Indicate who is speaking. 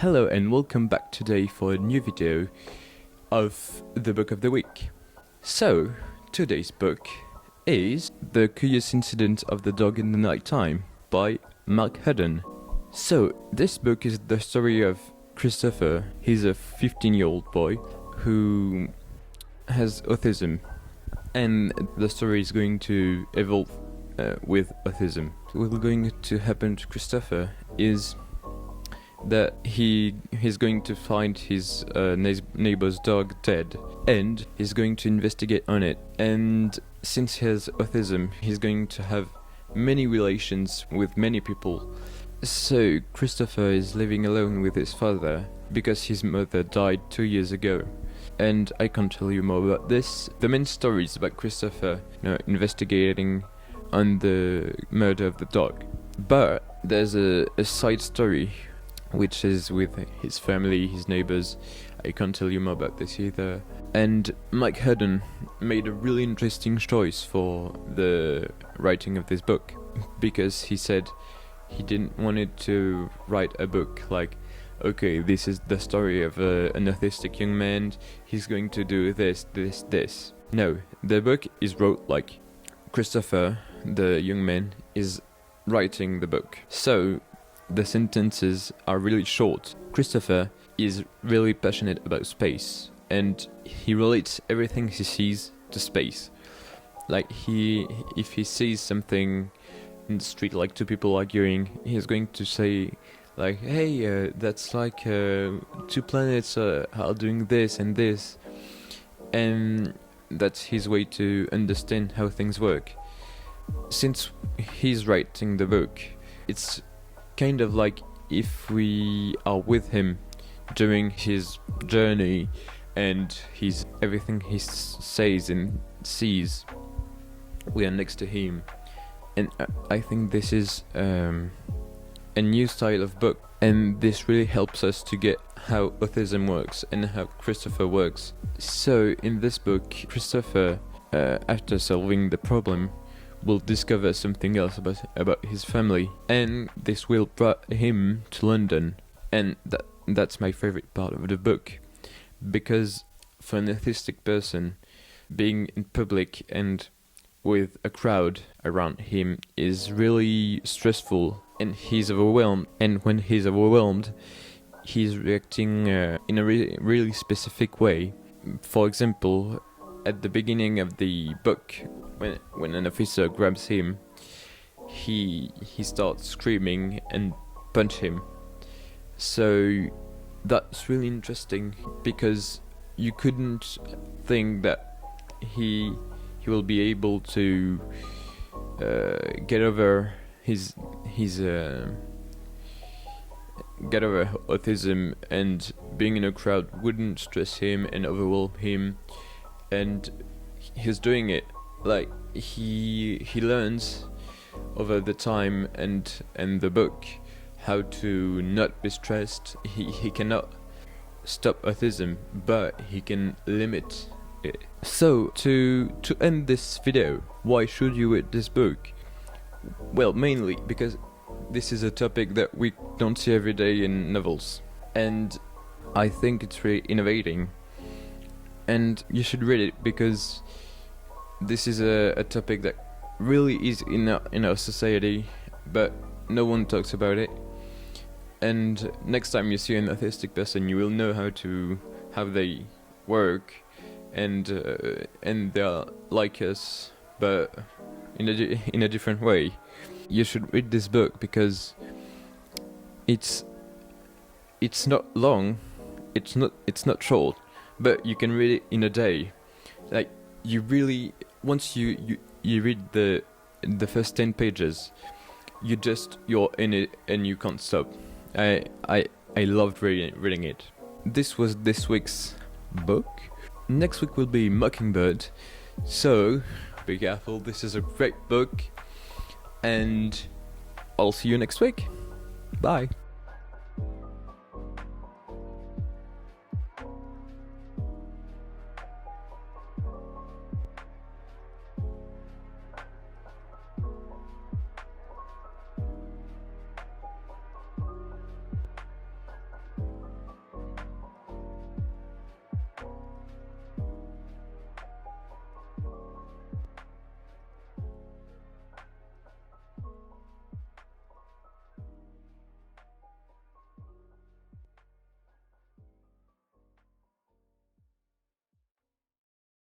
Speaker 1: Hello and welcome back today for a new video of the book of the week. So, today's book is The Curious Incident of the Dog in the Nighttime by Mark Haddon. So, this book is the story of Christopher. He's a 15-year-old boy who has autism, and the story is going to evolve with autism. What's going to happen to Christopher is that he's going to find his neighbor's dog dead, and he's going to investigate on it. And since he has autism, he's going to have many relations with many people. So Christopher is living alone with his father because his mother died 2 years ago. And I can't tell you more about this. The main story is about Christopher, investigating on the murder of the dog. But there's a side story which is with his family, his neighbors. I can't tell you more about this either. And Mark Haddon made a really interesting choice for the writing of this book, because he said he didn't want it to write a book like, okay, this is the story of an autistic young man, he's going to do this. No, the book is wrote like Christopher, the young man, is writing the book. So the sentences are really short. Christopher is really passionate about space, and he relates everything he sees to space. Like if he sees something in the street, like two people arguing, he's going to say like, hey, that's like two planets are doing this and this. And that's his way to understand how things work. Since he's writing the book, it's kind of like if we are with him during his journey, and everything he says and sees, we are next to him. And I think this is a new style of book, and this really helps us to get how autism works and how Christopher works. So in this book, Christopher, after solving the problem, will discover something else about his family, and this will bring him to London. And that's my favorite part of the book, because for an autistic person, being in public and with a crowd around him is really stressful, and he's overwhelmed. And when he's overwhelmed, he's reacting in a really specific way. For example, at the beginning of the book, when an officer grabs him, he starts screaming and punch him. So that's really interesting, because you couldn't think that he will be able to get over get over autism, and being in a crowd wouldn't stress him and overwhelm him. And he's doing it. Like he learns over the time and the book how to not be stressed. He cannot stop autism, but he can limit it. So to end this video, why should you read this book? Well, mainly because this is a topic that we don't see every day in novels, and I think it's really innovating, and you should read it, because this is a topic that really is in our society, but no one talks about it. And next time you see an autistic person, you will know how they work, and they are like us, but in a different way. You should read this book because it's not long, it's not short, but you can read it in a day. Like, you really, once you read the first 10 pages, you're in it and you can't stop. I loved reading it. This was this week's book. Next week will be Mockingbird, so be careful. This is a great book, and I'll see you next week. Bye.